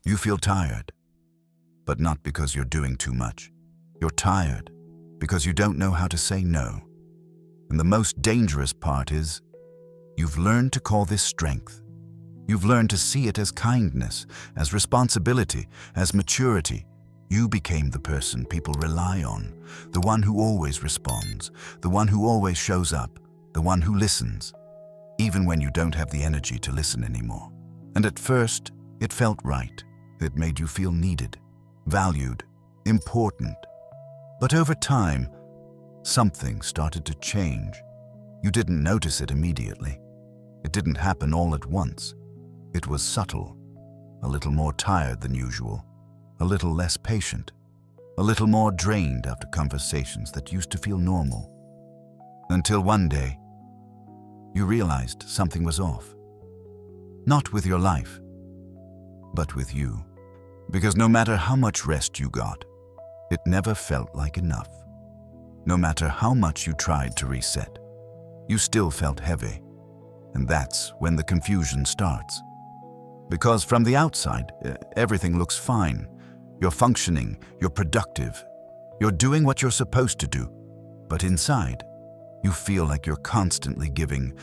You feel tired, but not because you're doing too much. You're tired because you don't know how to say no. And the most dangerous part is, you've learned to call this strength. You've learned to see it as kindness, as responsibility, as maturity. You became the person people rely on, the one who always responds, the one who always shows up, the one who listens, even when you don't have the energy to listen anymore. And at first, it felt right. It made you feel needed, valued, important. But over time, something started to change. You didn't notice it immediately. It didn't happen all at once. It was subtle, a little more tired than usual, a little less patient, a little more drained after conversations that used to feel normal. Until one day, you realized something was off. Not with your life, but with you. Because no matter how much rest you got, it never felt like enough. No matter how much you tried to reset, you still felt heavy. And that's when the confusion starts. Because from the outside, everything looks fine. You're functioning, you're productive, you're doing what you're supposed to do. But inside, you feel like you're constantly giving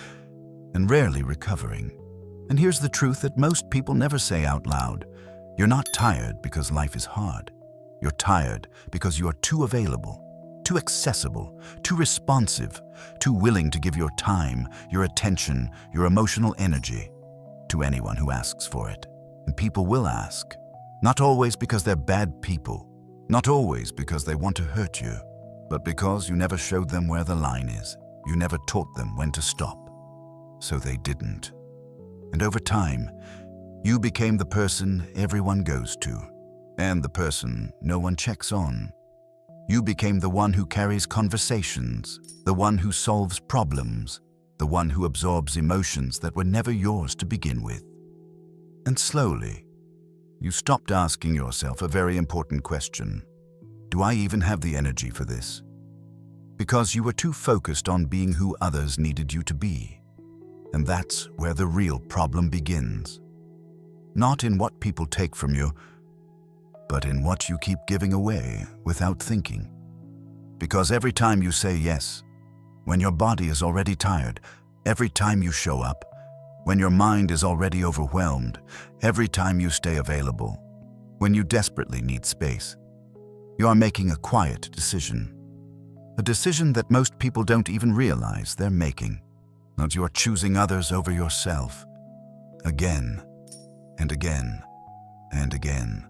and rarely recovering. And here's the truth that most people never say out loud. You're not tired because life is hard. You're tired because you are too available, too accessible, too responsive, too willing to give your time, your attention, your emotional energy to anyone who asks for it. And people will ask, not always because they're bad people, not always because they want to hurt you, but because you never showed them where the line is. You never taught them when to stop. So they didn't. And over time, you became the person everyone goes to, and the person no one checks on. You became the one who carries conversations, the one who solves problems, the one who absorbs emotions that were never yours to begin with. And slowly, you stopped asking yourself a very important question. Do I even have the energy for this? Because you were too focused on being who others needed you to be. And that's where the real problem begins. Not in what people take from you, but in what you keep giving away without thinking. Because every time you say yes, when your body is already tired, every time you show up, when your mind is already overwhelmed, every time you stay available, when you desperately need space, you are making a quiet decision. A decision that most people don't even realize they're making. That you are choosing others over yourself, again and again and again,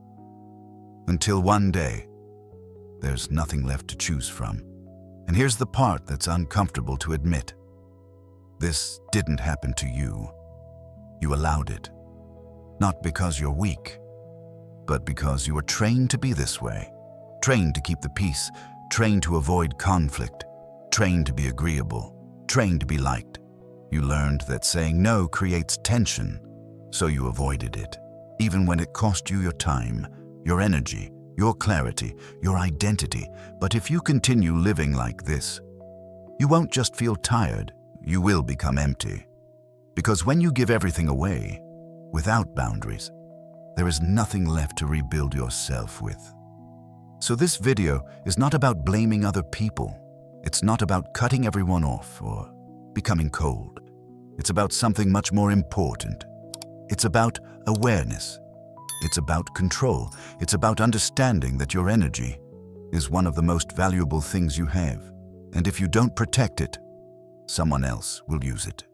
until one day, there's nothing left to choose from. And here's the part that's uncomfortable to admit. This didn't happen to you. You allowed it. Not because you're weak, but because you were trained to be this way. Trained to keep the peace, trained to avoid conflict, trained to be agreeable, trained to be liked. You learned that saying no creates tension, so you avoided it, even when it cost you your time, your energy, your clarity, your identity. But if you continue living like this, you won't just feel tired, you will become empty. Because when you give everything away, without boundaries, there is nothing left to rebuild yourself with. So this video is not about blaming other people. It's not about cutting everyone off or becoming cold. It's about something much more important. It's about awareness. It's about control. It's about understanding that your energy is one of the most valuable things you have. And if you don't protect it, someone else will use it.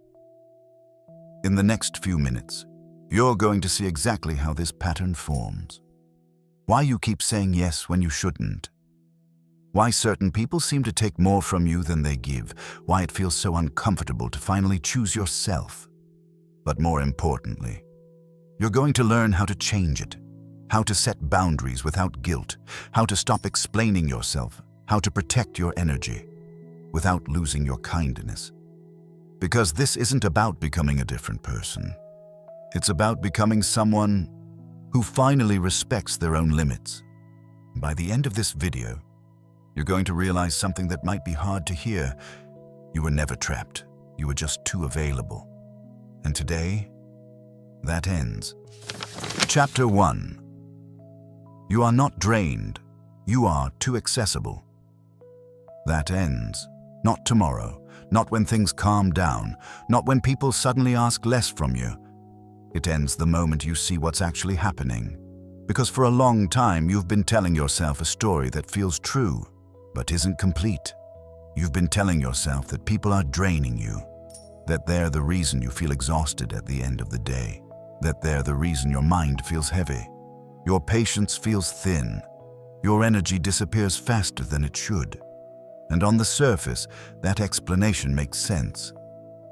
In the next few minutes, you're going to see exactly how this pattern forms. Why you keep saying yes when you shouldn't. Why certain people seem to take more from you than they give. Why it feels so uncomfortable to finally choose yourself. But more importantly, you're going to learn how to change it, how to set boundaries without guilt, how to stop explaining yourself, how to protect your energy without losing your kindness. Because this isn't about becoming a different person. It's about becoming someone who finally respects their own limits. By the end of this video, you're going to realize something that might be hard to hear. You were never trapped. You were just too available. And today, that ends. Chapter 1. You are not drained. You are too accessible. That ends. Not tomorrow. Not when things calm down. Not when people suddenly ask less from you. It ends the moment you see what's actually happening. Because for a long time you've been telling yourself a story that feels true, but isn't complete. You've been telling yourself that people are draining you, that they're the reason you feel exhausted at the end of the day, that they're the reason your mind feels heavy, your patience feels thin, your energy disappears faster than it should. And on the surface, that explanation makes sense.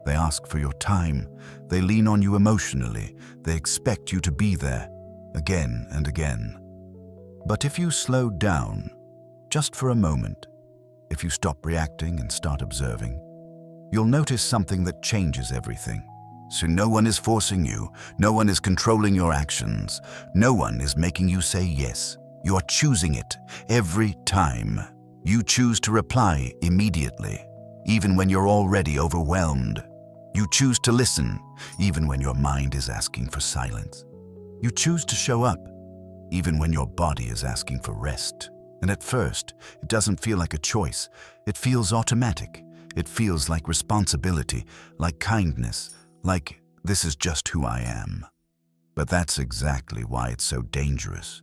They ask for your time, they lean on you emotionally, they expect you to be there, again and again. But if you slow down, just for a moment, if you stop reacting and start observing, you'll notice something that changes everything. So no one is forcing you, no one is controlling your actions, no one is making you say yes. You are choosing it every time. You choose to reply immediately, even when you're already overwhelmed. You choose to listen, even when your mind is asking for silence. You choose to show up, even when your body is asking for rest. And at first, it doesn't feel like a choice. It feels automatic. It feels like responsibility, like kindness, like this is just who I am. But that's exactly why it's so dangerous.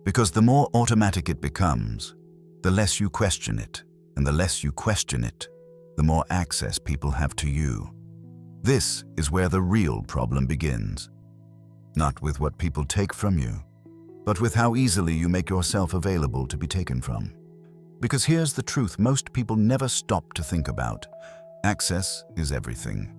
Because the more automatic it becomes, the less you question it, and the less you question it, the more access people have to you. This is where the real problem begins. Not with what people take from you, but with how easily you make yourself available to be taken from. Because here's the truth most people never stop to think about. Access is everything.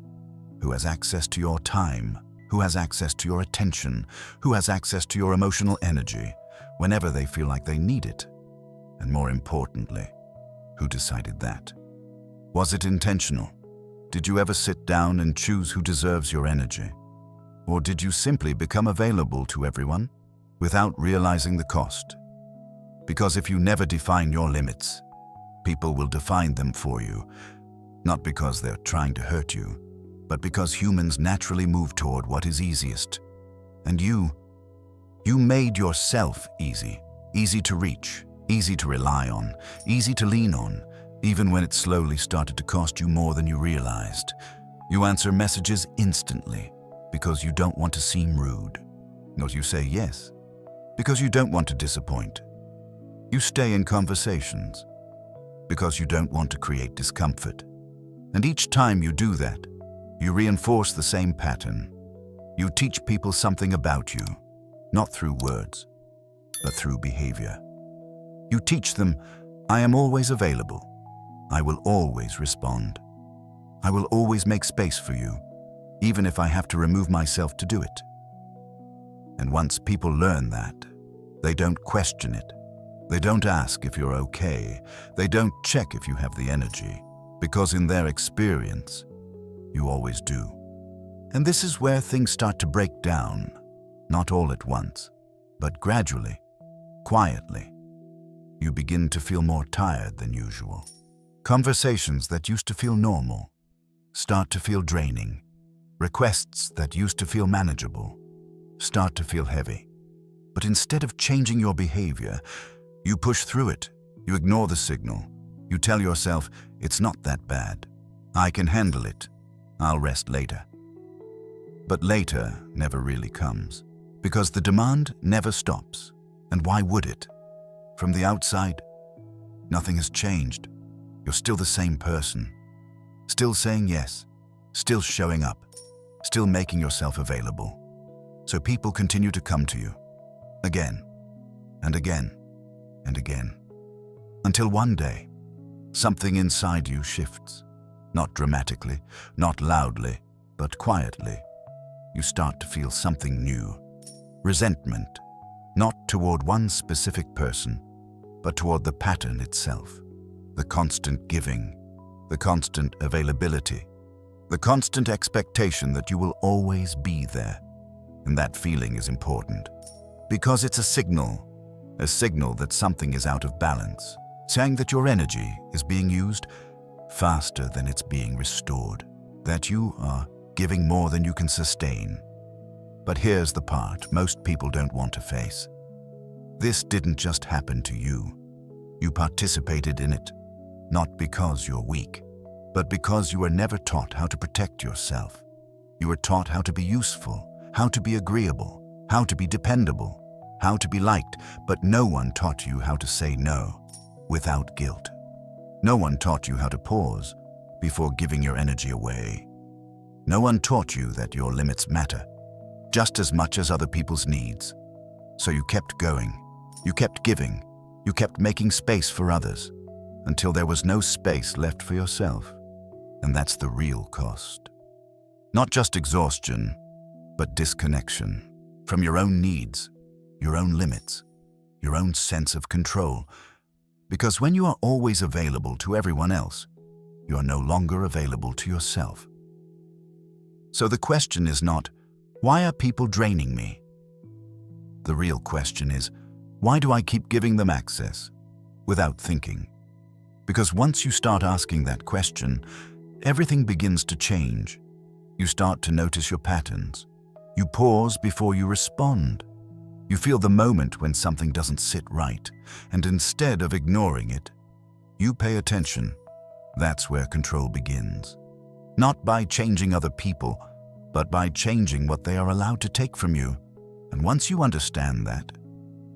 Who has access to your time? Who has access to your attention? Who has access to your emotional energy whenever they feel like they need it? And more importantly, who decided that? Was it intentional? Did you ever sit down and choose who deserves your energy? Or did you simply become available to everyone without realizing the cost? Because if you never define your limits, people will define them for you, not because they're trying to hurt you, but because humans naturally move toward what is easiest. And you made yourself easy, easy to reach, easy to rely on, easy to lean on, even when it slowly started to cost you more than you realized. You answer messages instantly because you don't want to seem rude. Or you say yes because you don't want to disappoint. You stay in conversations because you don't want to create discomfort. And each time you do that, you reinforce the same pattern. You teach people something about you, not through words, but through behavior. You teach them, I am always available. I will always respond. I will always make space for you, even if I have to remove myself to do it. And once people learn that, they don't question it. They don't ask if you're okay. They don't check if you have the energy, because in their experience, you always do. And this is where things start to break down, not all at once, but gradually, quietly. You begin to feel more tired than usual. Conversations that used to feel normal start to feel draining. Requests that used to feel manageable start to feel heavy. But instead of changing your behavior, you push through it. You ignore the signal. You tell yourself, it's not that bad. I can handle it. I'll rest later. But later never really comes, because the demand never stops. And why would it? From the outside, nothing has changed. You're still the same person. Still saying yes. Still showing up. Still making yourself available. So people continue to come to you. Again, and again, and again. Until one day, something inside you shifts. Not dramatically, not loudly, but quietly. You start to feel something new. Resentment, not toward one specific person, but toward the pattern itself. The constant giving, the constant availability, the constant expectation that you will always be there. And that feeling is important, because it's a signal that something is out of balance, saying that your energy is being used faster than it's being restored, that you are giving more than you can sustain. But here's the part most people don't want to face. This didn't just happen to you. You participated in it, not because you're weak, but because you were never taught how to protect yourself. You were taught how to be useful, how to be agreeable, how to be dependable, how to be liked, but no one taught you how to say no without guilt. No one taught you how to pause before giving your energy away. No one taught you that your limits matter just as much as other people's needs. So you kept going, you kept giving, you kept making space for others until there was no space left for yourself. And that's the real cost. Not just exhaustion, but disconnection from your own needs, your own limits, your own sense of control. Because when you are always available to everyone else, you are no longer available to yourself. So the question is not, why are people draining me? The real question is, why do I keep giving them access without thinking? Because once you start asking that question, everything begins to change. You start to notice your patterns. You pause before you respond. You feel the moment when something doesn't sit right, and instead of ignoring it, you pay attention. That's where control begins. Not by changing other people, but by changing what they are allowed to take from you. And once you understand that,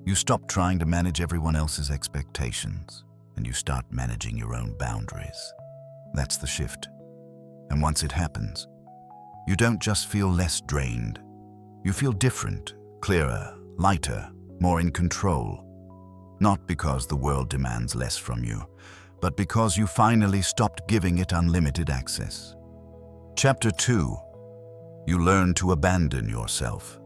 you stop trying to manage everyone else's expectations, and you start managing your own boundaries. That's the shift. And once it happens, you don't just feel less drained. You feel different, clearer, lighter, more in control. Not because the world demands less from you, but because you finally stopped giving it unlimited access. Chapter 2. You learn to abandon yourself.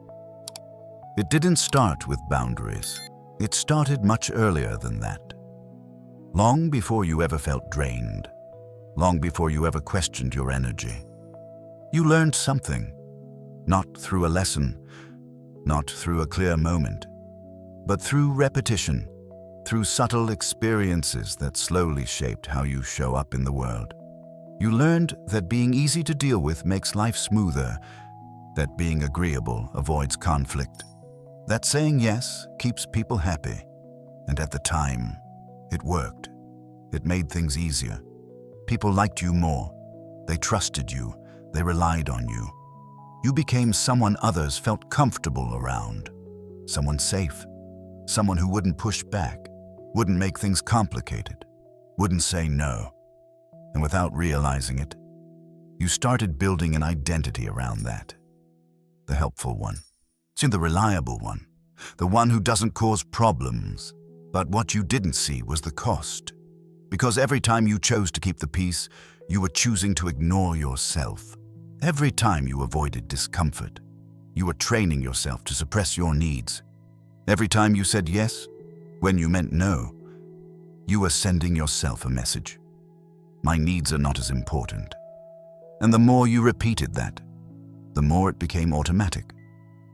It didn't start with boundaries. It started much earlier than that. Long before you ever felt drained, long before you ever questioned your energy. You learned something, not through a lesson, not through a clear moment, but through repetition, through subtle experiences that slowly shaped how you show up in the world. You learned that being easy to deal with makes life smoother, that being agreeable avoids conflict, that saying yes keeps people happy. And at the time, it worked. It made things easier. People liked you more. They trusted you. They relied on you. You became someone others felt comfortable around. Someone safe. Someone who wouldn't push back, wouldn't make things complicated, wouldn't say no. And without realizing it, you started building an identity around that. The helpful one. See, the reliable one. The one who doesn't cause problems. But what you didn't see was the cost. Because every time you chose to keep the peace, you were choosing to ignore yourself. Every time you avoided discomfort, you were training yourself to suppress your needs. Every time you said yes, when you meant no, you were sending yourself a message. My needs are not as important. And the more you repeated that, the more it became automatic.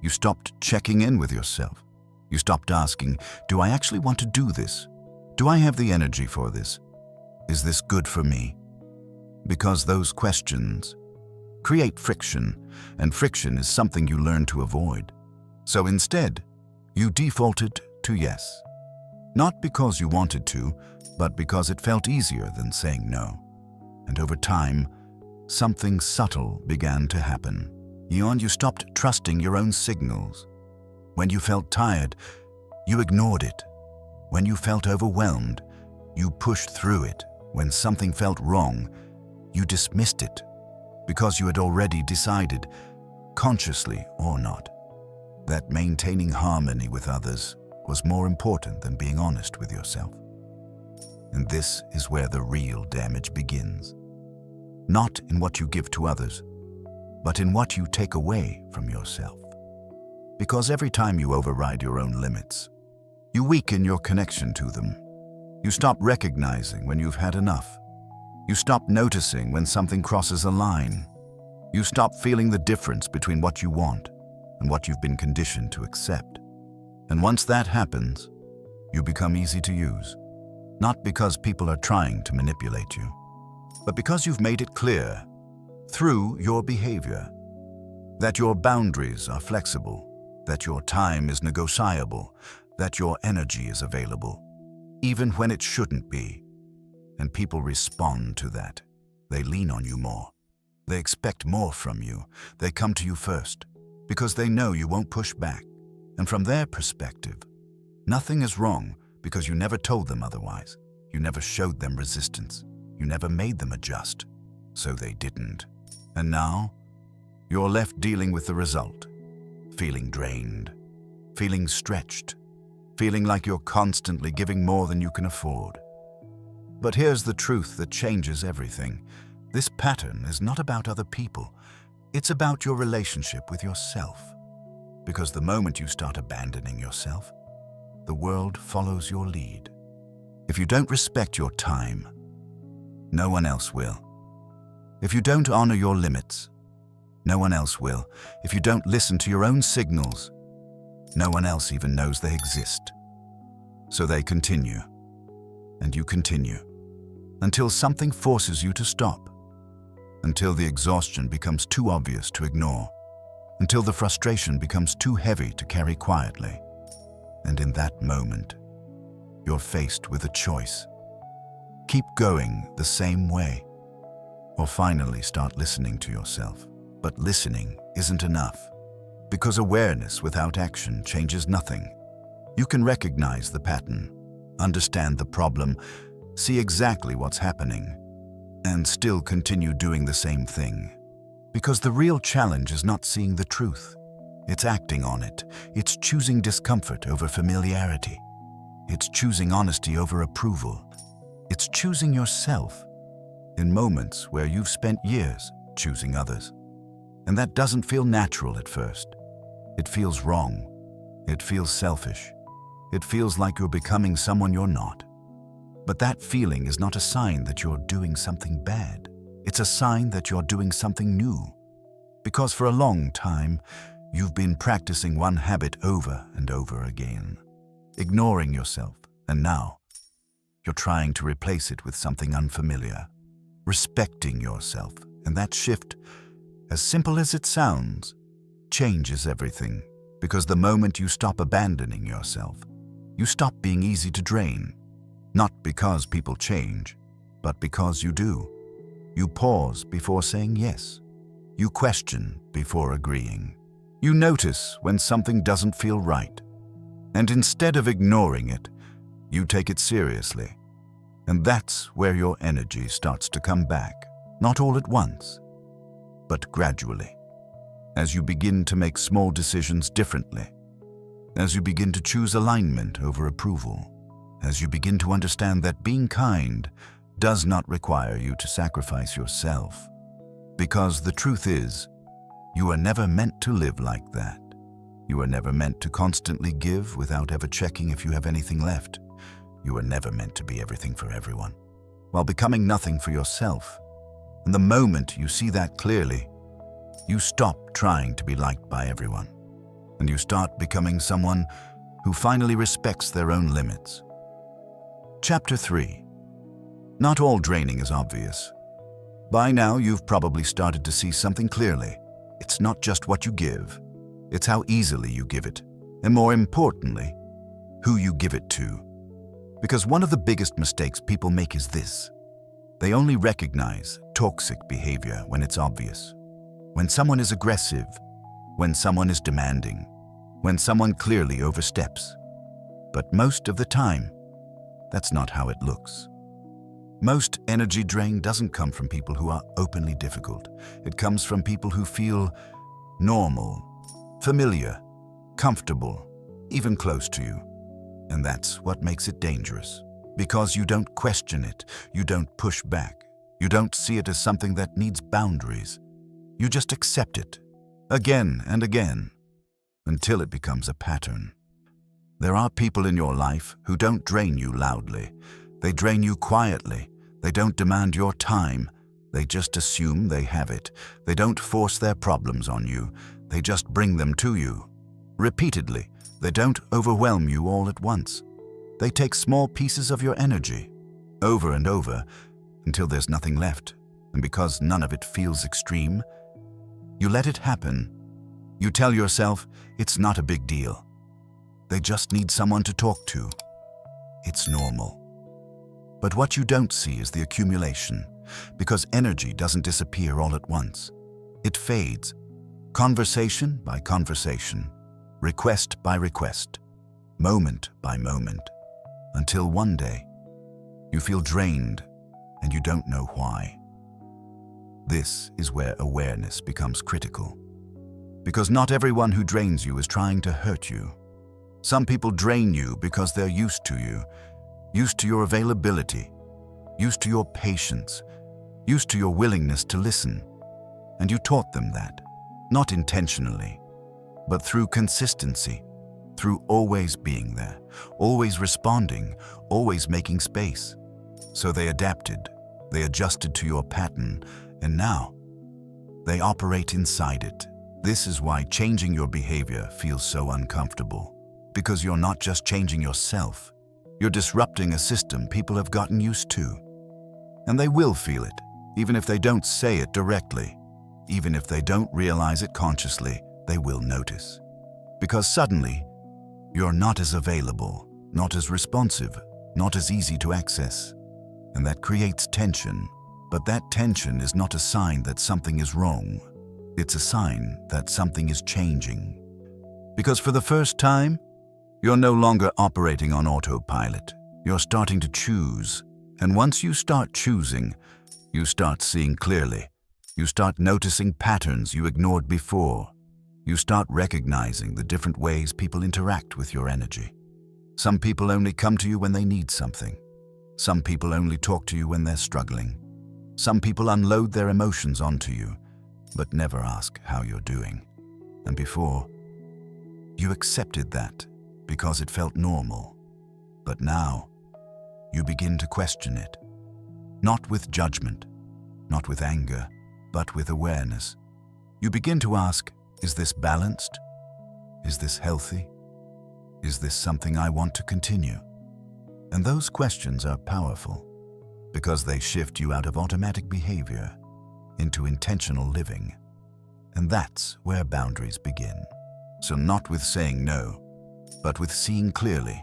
You stopped checking in with yourself. You stopped asking, do I actually want to do this? Do I have the energy for this? Is this good for me? Because those questions create friction, and friction is something you learn to avoid. So instead, you defaulted to yes. Not because you wanted to, but because it felt easier than saying no. And over time, something subtle began to happen. You stopped trusting your own signals. When you felt tired, you ignored it. When you felt overwhelmed, you pushed through it. When something felt wrong, you dismissed it because you had already decided, consciously or not, that maintaining harmony with others was more important than being honest with yourself. And this is where the real damage begins. Not in what you give to others, but in what you take away from yourself. Because every time you override your own limits, you weaken your connection to them. You stop recognizing when you've had enough. You stop noticing when something crosses a line. You stop feeling the difference between what you want and what you've been conditioned to accept. And once that happens, you become easy to use. Not because people are trying to manipulate you, but because you've made it clear, through your behavior, that your boundaries are flexible, that your time is negotiable, that your energy is available, even when it shouldn't be. And people respond to that. They lean on you more. They expect more from you. They come to you first, because they know you won't push back. And from their perspective, nothing is wrong because you never told them otherwise. You never showed them resistance. You never made them adjust. So they didn't. And now, you're left dealing with the result. Feeling drained. Feeling stretched. Feeling like you're constantly giving more than you can afford. But here's the truth that changes everything. This pattern is not about other people. It's about your relationship with yourself. Because the moment you start abandoning yourself, the world follows your lead. If you don't respect your time, no one else will. If you don't honor your limits, no one else will. If you don't listen to your own signals, no one else even knows they exist. So they continue, and you continue, until something forces you to stop, until the exhaustion becomes too obvious to ignore, until the frustration becomes too heavy to carry quietly. And in that moment, you're faced with a choice. Keep going the same way, or finally start listening to yourself. But listening isn't enough, because awareness without action changes nothing. You can recognize the pattern, understand the problem, see exactly what's happening, and still continue doing the same thing. Because the real challenge is not seeing the truth. It's acting on it. It's choosing discomfort over familiarity. It's choosing honesty over approval. It's choosing yourself in moments where you've spent years choosing others. And that doesn't feel natural at first. It feels wrong. It feels selfish. It feels like you're becoming someone you're not. But that feeling is not a sign that you're doing something bad. It's a sign that you're doing something new. Because for a long time, you've been practicing one habit over and over again, ignoring yourself, and now you're trying to replace it with something unfamiliar, respecting yourself. And that shift, as simple as it sounds, changes everything. Because the moment you stop abandoning yourself, you stop being easy to drain. Not because people change, but because you do. You pause before saying yes. You question before agreeing. You notice when something doesn't feel right. And instead of ignoring it, you take it seriously. And that's where your energy starts to come back. Not all at once, but gradually. As you begin to make small decisions differently. As you begin to choose alignment over approval. As you begin to understand that being kind does not require you to sacrifice yourself. Because the truth is, you are never meant to live like that. You are never meant to constantly give without ever checking if you have anything left. You are never meant to be everything for everyone, while becoming nothing for yourself. And the moment you see that clearly, you stop trying to be liked by everyone, and you start becoming someone who finally respects their own limits. Chapter 3. Not all draining is obvious. By now, you've probably started to see something clearly. It's not just what you give, it's how easily you give it, and more importantly, who you give it to. Because one of the biggest mistakes people make is this. They only recognize toxic behavior when it's obvious. When someone is aggressive, when someone is demanding, when someone clearly oversteps. But most of the time, that's not how it looks. Most energy drain doesn't come from people who are openly difficult. It comes from people who feel normal, familiar, comfortable, even close to you. And that's what makes it dangerous. Because you don't question it, you don't push back, you don't see it as something that needs boundaries. You just accept it, again and again, until it becomes a pattern. There are people in your life who don't drain you loudly. They drain you quietly. They don't demand your time. They just assume they have it. They don't force their problems on you. They just bring them to you. Repeatedly, they don't overwhelm you all at once. They take small pieces of your energy, over and over, until there's nothing left. And because none of it feels extreme, you let it happen. You tell yourself it's not a big deal. They just need someone to talk to. It's normal. But what you don't see is the accumulation, because energy doesn't disappear all at once. It fades, conversation by conversation, request by request, moment by moment, until one day you feel drained and you don't know why. This is where awareness becomes critical. Because not everyone who drains you is trying to hurt you. Some people drain you because they're used to you, used to your availability, used to your patience, used to your willingness to listen. And you taught them that, not intentionally, but through consistency, through always being there, always responding, always making space. So they adapted, they adjusted to your pattern, and now they operate inside it. This is why changing your behavior feels so uncomfortable. Because you're not just changing yourself, you're disrupting a system people have gotten used to. And they will feel it, even if they don't say it directly. Even if they don't realize it consciously, they will notice. Because suddenly, you're not as available, not as responsive, not as easy to access. And that creates tension. But that tension is not a sign that something is wrong. It's a sign that something is changing. Because for the first time, you're no longer operating on autopilot. You're starting to choose. And once you start choosing, you start seeing clearly. You start noticing patterns you ignored before. You start recognizing the different ways people interact with your energy. Some people only come to you when they need something. Some people only talk to you when they're struggling. Some people unload their emotions onto you, but never ask how you're doing. And before, you accepted that because it felt normal. But now, you begin to question it. Not with judgment, not with anger, but with awareness. You begin to ask, is this balanced? Is this healthy? Is this something I want to continue? And those questions are powerful because they shift you out of automatic behavior into intentional living. And that's where boundaries begin. So not with saying no, but with seeing clearly.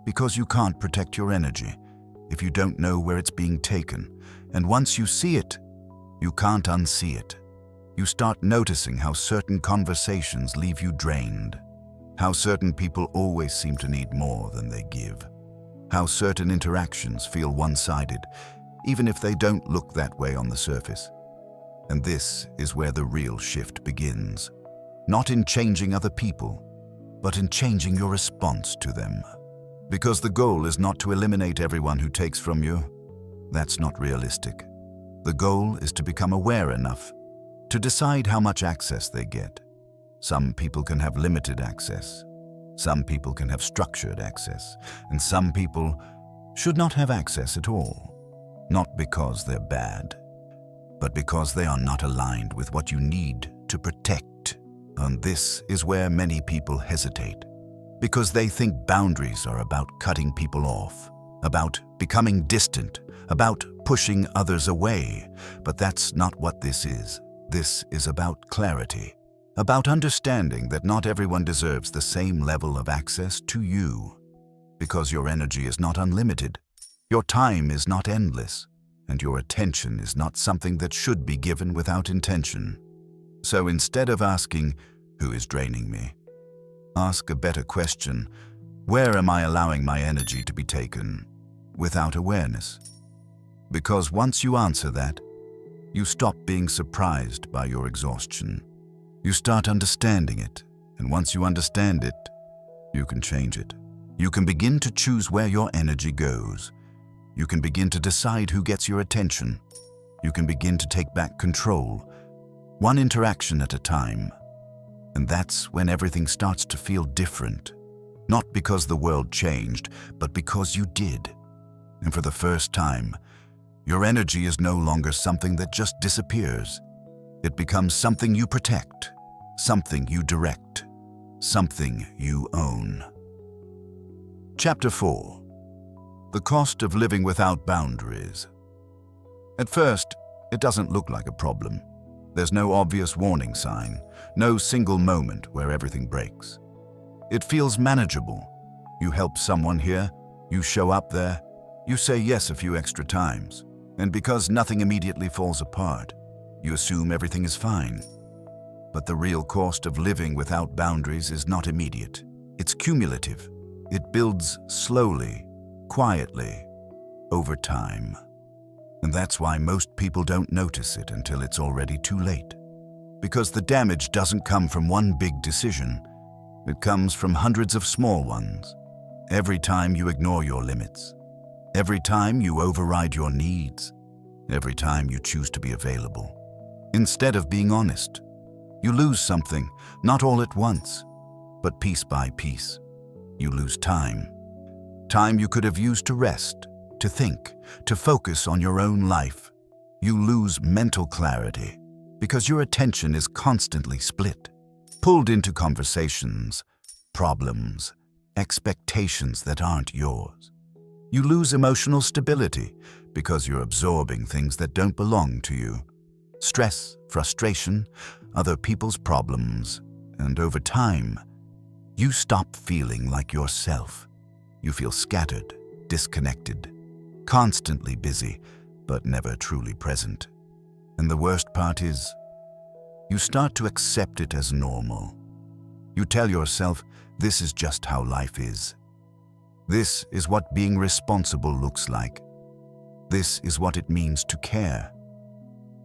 Because you can't protect your energy if you don't know where it's being taken. And once you see it, you can't unsee it. You start noticing how certain conversations leave you drained, how certain people always seem to need more than they give, how certain interactions feel one-sided, even if they don't look that way on the surface. And this is where the real shift begins. Not in changing other people, but in changing your response to them. Because the goal is not to eliminate everyone who takes from you. That's not realistic. The goal is to become aware enough to decide how much access they get. Some people can have limited access. Some people can have structured access. And some people should not have access at all. Not because they're bad, but because they are not aligned with what you need to protect. And this is where many people hesitate. Because they think boundaries are about cutting people off, about becoming distant, about pushing others away. But that's not what this is. This is about clarity, about understanding that not everyone deserves the same level of access to you. Because your energy is not unlimited, your time is not endless, and your attention is not something that should be given without intention. So instead of asking, who is draining me? Ask a better question, where am I allowing my energy to be taken without awareness? Because once you answer that, you stop being surprised by your exhaustion. You start understanding it, and once you understand it, you can change it. You can begin to choose where your energy goes. You can begin to decide who gets your attention. You can begin to take back control, one interaction at a time. And that's when everything starts to feel different. Not because the world changed, but because you did. And for the first time, your energy is no longer something that just disappears. It becomes something you protect, something you direct, something you own. Chapter 4. The Cost of Living Without Boundaries. At first, it doesn't look like a problem. There's no obvious warning sign, no single moment where everything breaks. It feels manageable. You help someone here, you show up there, you say yes a few extra times, and because nothing immediately falls apart, you assume everything is fine. But the real cost of living without boundaries is not immediate. It's cumulative. It builds slowly, quietly, over time. And that's why most people don't notice it until it's already too late. Because the damage doesn't come from one big decision. It comes from hundreds of small ones. Every time you ignore your limits. Every time you override your needs. Every time you choose to be available. Instead of being honest, you lose something, not all at once, but piece by piece. You lose time. Time you could have used to rest, to think, to focus on your own life. You lose mental clarity because your attention is constantly split, pulled into conversations, problems, expectations that aren't yours. You lose emotional stability because you're absorbing things that don't belong to you. Stress, frustration, other people's problems, and over time, you stop feeling like yourself. You feel scattered, disconnected, constantly busy, but never truly present. And the worst part is, you start to accept it as normal. You tell yourself, this is just how life is. This is what being responsible looks like. This is what it means to care.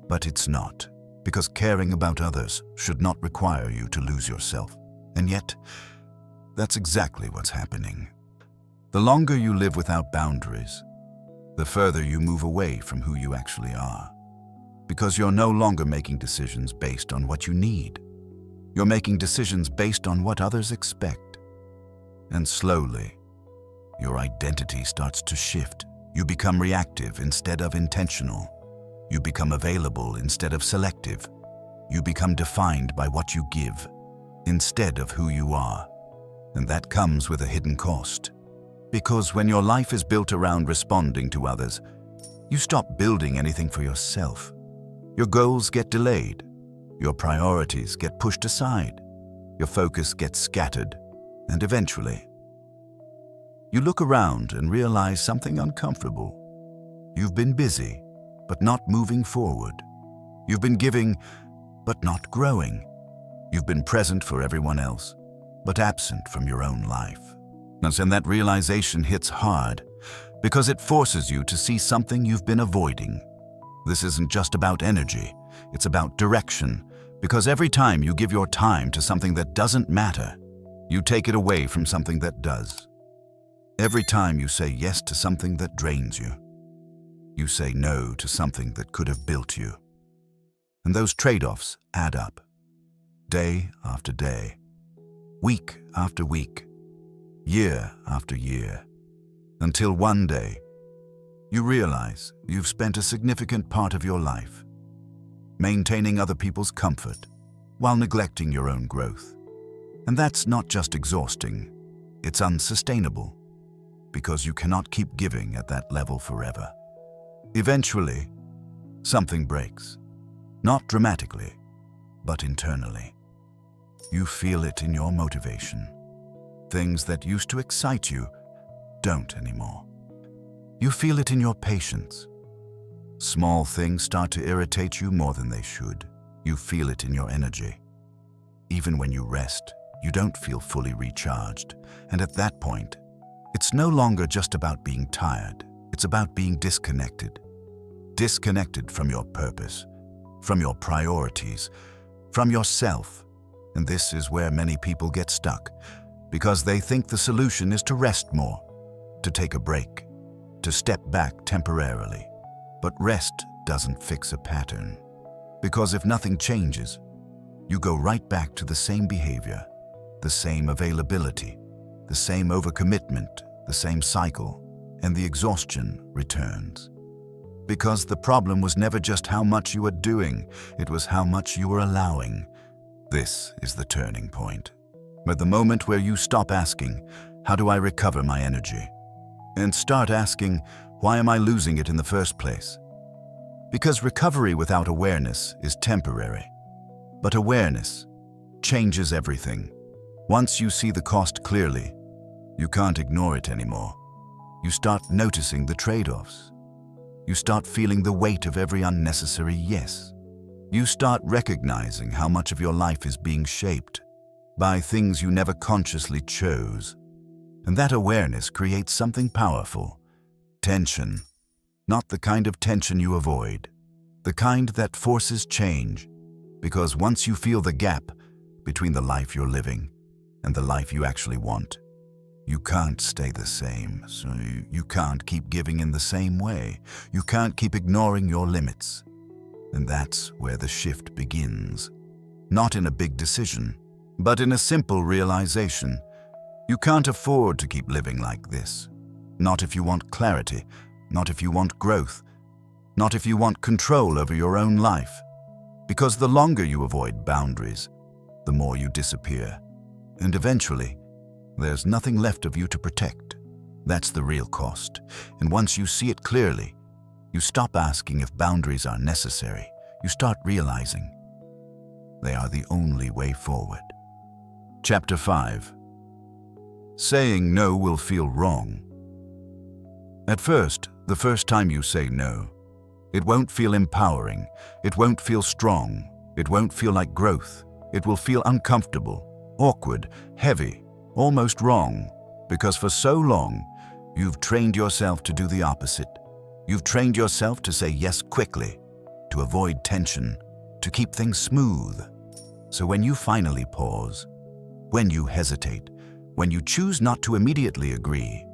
But it's not, because caring about others should not require you to lose yourself. And yet, that's exactly what's happening. The longer you live without boundaries, the further you move away from who you actually are. Because you're no longer making decisions based on what you need. You're making decisions based on what others expect. And slowly, your identity starts to shift. You become reactive instead of intentional. You become available instead of selective. You become defined by what you give instead of who you are. And that comes with a hidden cost. Because when your life is built around responding to others, you stop building anything for yourself. Your goals get delayed. Your priorities get pushed aside. Your focus gets scattered. And eventually, you look around and realize something uncomfortable. You've been busy, but not moving forward. You've been giving, but not growing. You've been present for everyone else, but absent from your own life. And that realization hits hard because it forces you to see something you've been avoiding. This isn't just about energy, it's about direction, because every time you give your time to something that doesn't matter, you take it away from something that does. Every time you say yes to something that drains you, you say no to something that could have built you. And those trade-offs add up, day after day, week after week, year after year, until one day, you realize you've spent a significant part of your life maintaining other people's comfort while neglecting your own growth. And that's not just exhausting, it's unsustainable, because you cannot keep giving at that level forever. Eventually, something breaks, not dramatically, but internally. You feel it in your motivation. Things that used to excite you don't anymore. You feel it in your patience. Small things start to irritate you more than they should. You feel it in your energy. Even when you rest, you don't feel fully recharged. And at that point, it's no longer just about being tired. It's about being disconnected. Disconnected from your purpose, from your priorities, from yourself. And this is where many people get stuck, because they think the solution is to rest more, to take a break, to step back temporarily. But rest doesn't fix a pattern, because if nothing changes, you go right back to the same behavior, the same availability, the same overcommitment, the same cycle, and the exhaustion returns. Because the problem was never just how much you were doing, it was how much you were allowing. This is the turning point. But the moment where you stop asking, how do I recover my energy? And start asking, why am I losing it in the first place? Because recovery without awareness is temporary. But awareness changes everything. Once you see the cost clearly, you can't ignore it anymore. You start noticing the trade-offs. You start feeling the weight of every unnecessary yes. You start recognizing how much of your life is being shaped by things you never consciously chose. And that awareness creates something powerful. Tension. Not the kind of tension you avoid. The kind that forces change. Because once you feel the gap between the life you're living and the life you actually want, you can't stay the same. So you can't keep giving in the same way. You can't keep ignoring your limits. And that's where the shift begins. Not in a big decision, but in a simple realization. You can't afford to keep living like this. Not if you want clarity, not if you want growth, not if you want control over your own life. Because the longer you avoid boundaries, the more you disappear. And eventually, there's nothing left of you to protect. That's the real cost. And once you see it clearly, you stop asking if boundaries are necessary. You start realizing they are the only way forward. Chapter 5. Saying no will feel wrong. At first, the first time you say no, it won't feel empowering. It won't feel strong. It won't feel like growth. It will feel uncomfortable, awkward, heavy, almost wrong, because for so long, you've trained yourself to do the opposite. You've trained yourself to say yes quickly, to avoid tension, to keep things smooth. So when you finally pause, when you hesitate, when you choose not to immediately agree,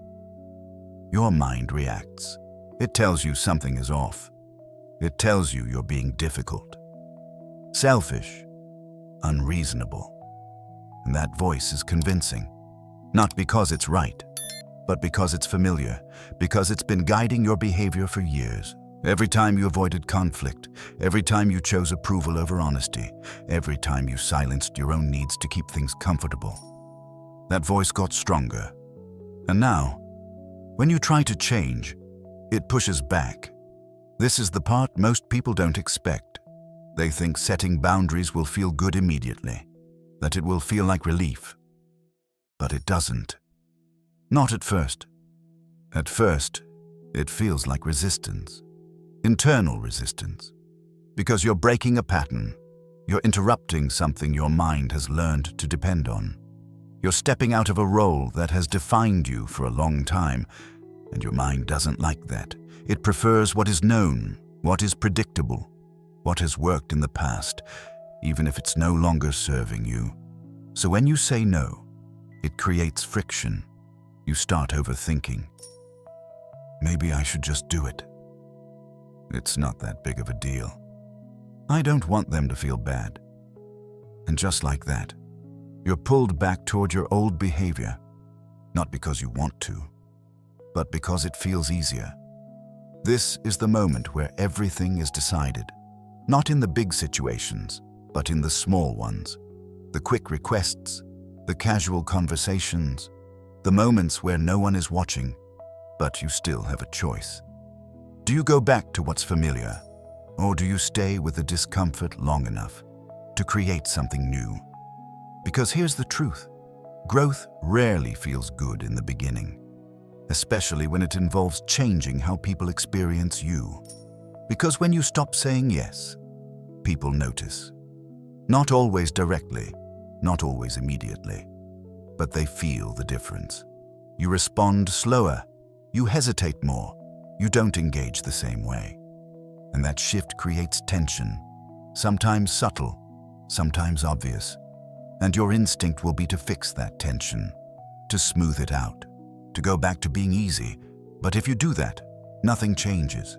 your mind reacts. It tells you something is off. It tells you you're being difficult, selfish, unreasonable. And that voice is convincing, not because it's right, but because it's familiar, because it's been guiding your behavior for years. Every time you avoided conflict, every time you chose approval over honesty, every time you silenced your own needs to keep things comfortable, that voice got stronger. And now, when you try to change, it pushes back. This is the part most people don't expect. They think setting boundaries will feel good immediately, that it will feel like relief. But it doesn't. Not at first. At first, it feels like resistance. Internal resistance. Because you're breaking a pattern. You're interrupting something your mind has learned to depend on. You're stepping out of a role that has defined you for a long time, and your mind doesn't like that. It prefers what is known, what is predictable, what has worked in the past, even if it's no longer serving you. So when you say no, it creates friction. You start overthinking. Maybe I should just do it. It's not that big of a deal. I don't want them to feel bad. And just like that, you're pulled back toward your old behavior, not because you want to, but because it feels easier. This is the moment where everything is decided, not in the big situations, but in the small ones, the quick requests, the casual conversations, the moments where no one is watching, but you still have a choice. Do you go back to what's familiar, or do you stay with the discomfort long enough to create something new? Because here's the truth. Growth rarely feels good in the beginning, especially when it involves changing how people experience you. Because when you stop saying yes, people notice. Not always directly, not always immediately, but they feel the difference. You respond slower, you hesitate more, you don't engage the same way. And that shift creates tension, sometimes subtle, sometimes obvious. And your instinct will be to fix that tension, to smooth it out, to go back to being easy. But if you do that, nothing changes.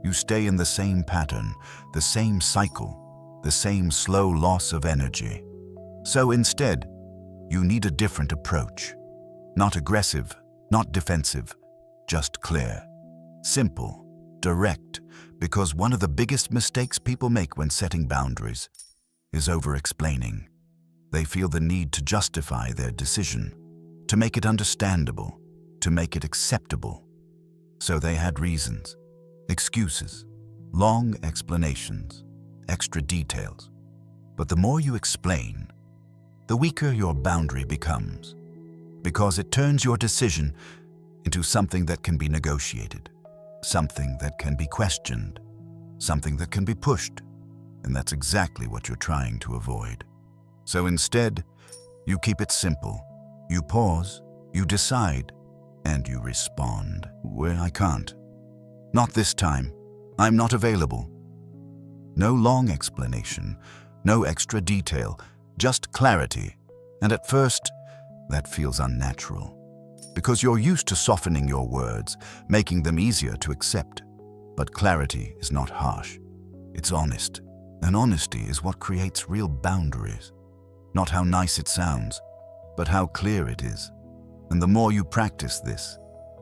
You stay in the same pattern, the same cycle, the same slow loss of energy. So instead, you need a different approach. Not aggressive, not defensive, just clear. Simple, direct, because one of the biggest mistakes people make when setting boundaries is over-explaining. They feel the need to justify their decision, to make it understandable, to make it acceptable. So they had reasons, excuses, long explanations, extra details. But the more you explain, the weaker your boundary becomes, because it turns your decision into something that can be negotiated, something that can be questioned, something that can be pushed, and that's exactly what you're trying to avoid. So instead, you keep it simple. You pause, you decide, and you respond. Well, I can't. Not this time. I'm not available. No long explanation, no extra detail, just clarity. And at first, that feels unnatural, because you're used to softening your words, making them easier to accept. But clarity is not harsh. It's honest. And honesty is what creates real boundaries. Not how nice it sounds, but how clear it is. And the more you practice this,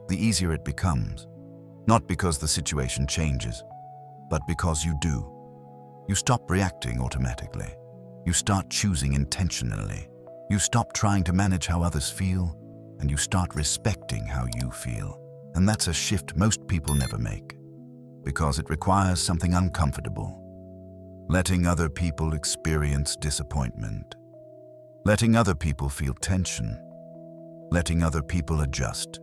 the easier it becomes. Not because the situation changes, but because you do. You stop reacting automatically. You start choosing intentionally. You stop trying to manage how others feel, and you start respecting how you feel. And that's a shift most people never make, because it requires something uncomfortable. Letting other people experience disappointment. Letting other people feel tension. Letting other people adjust.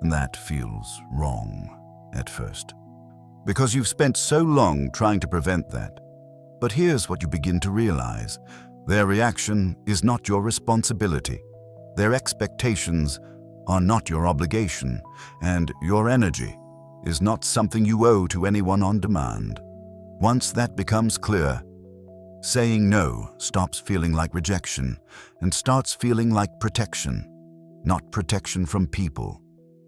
And that feels wrong at first, because you've spent so long trying to prevent that. But here's what you begin to realize. Their reaction is not your responsibility. Their expectations are not your obligation, and your energy is not something you owe to anyone on demand. Once that becomes clear, saying no stops feeling like rejection and starts feeling like protection. Not protection from people,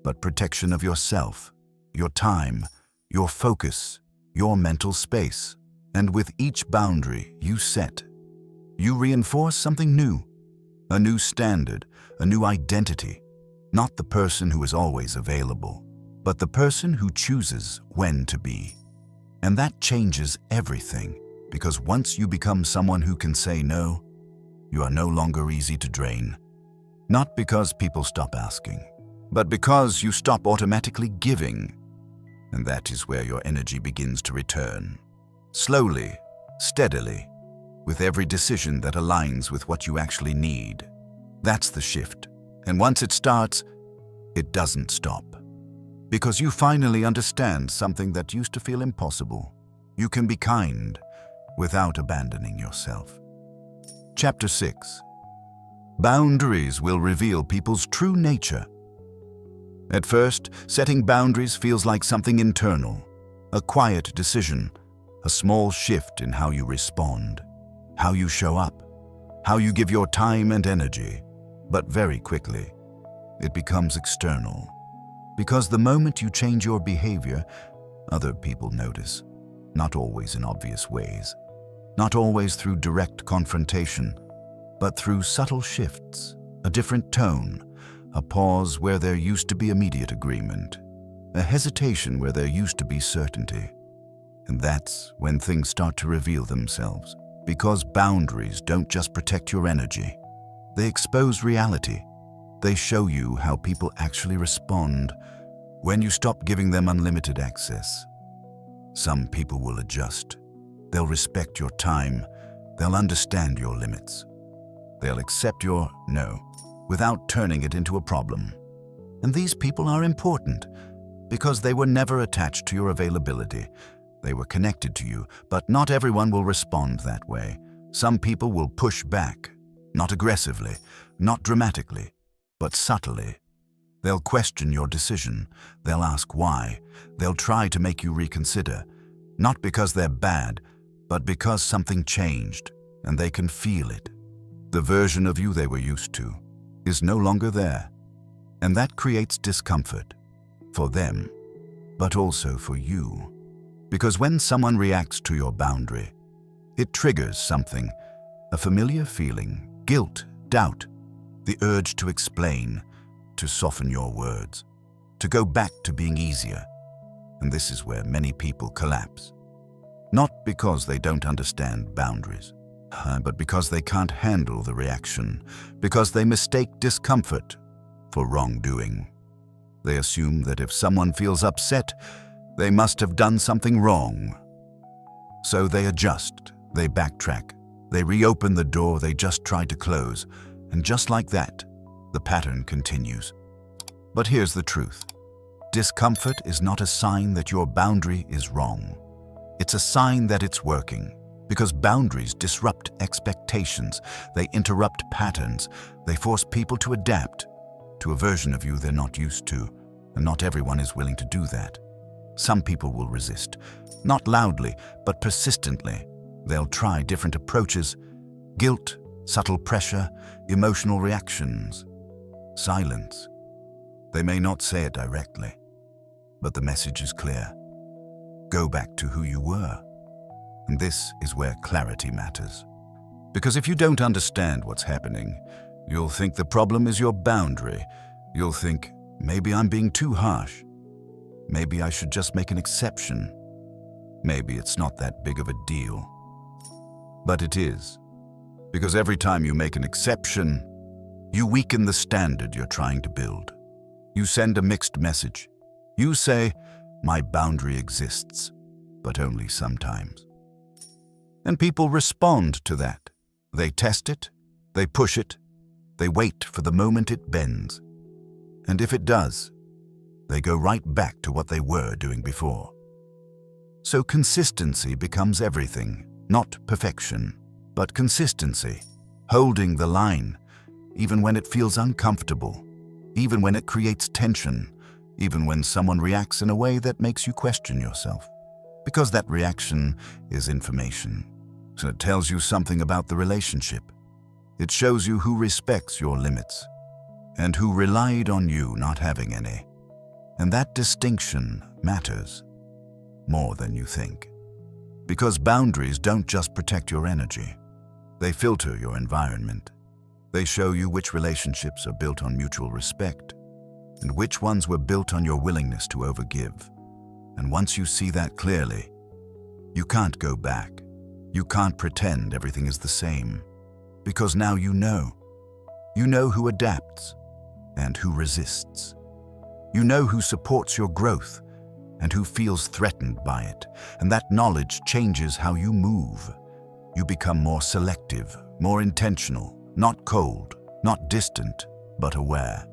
but protection of yourself, your time, your focus, your mental space. And with each boundary you set, you reinforce something new, a new standard, a new identity. Not the person who is always available, but the person who chooses when to be. And that changes everything, because once you become someone who can say no, you are no longer easy to drain. Not because people stop asking, but because you stop automatically giving. And that is where your energy begins to return. Slowly, steadily, with every decision that aligns with what you actually need. That's the shift. And once it starts, it doesn't stop. Because you finally understand something that used to feel impossible. You can be kind without abandoning yourself. Chapter 6. Boundaries will reveal people's true nature. At first, setting boundaries feels like something internal, a quiet decision, a small shift in how you respond, how you show up, how you give your time and energy. But very quickly, it becomes external. Because the moment you change your behavior, other people notice. Not always in obvious ways. Not always through direct confrontation, but through subtle shifts, a different tone, a pause where there used to be immediate agreement, a hesitation where there used to be certainty. And that's when things start to reveal themselves, because boundaries don't just protect your energy. They expose reality. They show you how people actually respond when you stop giving them unlimited access. Some people will adjust. They'll respect your time. They'll understand your limits. They'll accept your no without turning it into a problem. And these people are important because they were never attached to your availability. They were connected to you, but not everyone will respond that way. Some people will push back, not aggressively, not dramatically, but subtly. They'll question your decision. They'll ask why. They'll try to make you reconsider, not because they're bad, but because something changed, and they can feel it. The version of you they were used to is no longer there, and that creates discomfort for them, but also for you. Because when someone reacts to your boundary, it triggers something, a familiar feeling, guilt, doubt, the urge to explain, to soften your words, to go back to being easier. And this is where many people collapse. Not because they don't understand boundaries, but because they can't handle the reaction, because they mistake discomfort for wrongdoing. They assume that if someone feels upset, they must have done something wrong. So they adjust, they backtrack, They reopen the door they just tried to close, and just like that, the pattern continues. But here's the truth. Discomfort is not a sign that your boundary is wrong. It's a sign that it's working, because boundaries disrupt expectations, they interrupt patterns, they force people to adapt to a version of you they're not used to, and not everyone is willing to do that. Some people will resist, not loudly, but persistently. They'll try different approaches: guilt, subtle pressure, emotional reactions, silence. They may not say it directly, but the message is clear. Go back to who you were. And this is where clarity matters. Because if you don't understand what's happening, you'll think the problem is your boundary. You'll think, maybe I'm being too harsh. Maybe I should just make an exception. Maybe it's not that big of a deal. But it is. Because every time you make an exception, you weaken the standard you're trying to build. You send a mixed message. You say, my boundary exists, but only sometimes. And people respond to that. They test it, they push it, they wait for the moment it bends. And if it does, they go right back to what they were doing before. So consistency becomes everything, not perfection, but consistency, holding the line, even when it feels uncomfortable, even when it creates tension, even when someone reacts in a way that makes you question yourself. Because that reaction is information. So it tells you something about the relationship. It shows you who respects your limits and who relied on you not having any. And that distinction matters more than you think. Because boundaries don't just protect your energy. They filter your environment. They show you which relationships are built on mutual respect and which ones were built on your willingness to overgive. And once you see that clearly, you can't go back. You can't pretend everything is the same, because now you know. You know who adapts and who resists. You know who supports your growth and who feels threatened by it, and that knowledge changes how you move. You become more selective, more intentional, not cold, not distant, but aware.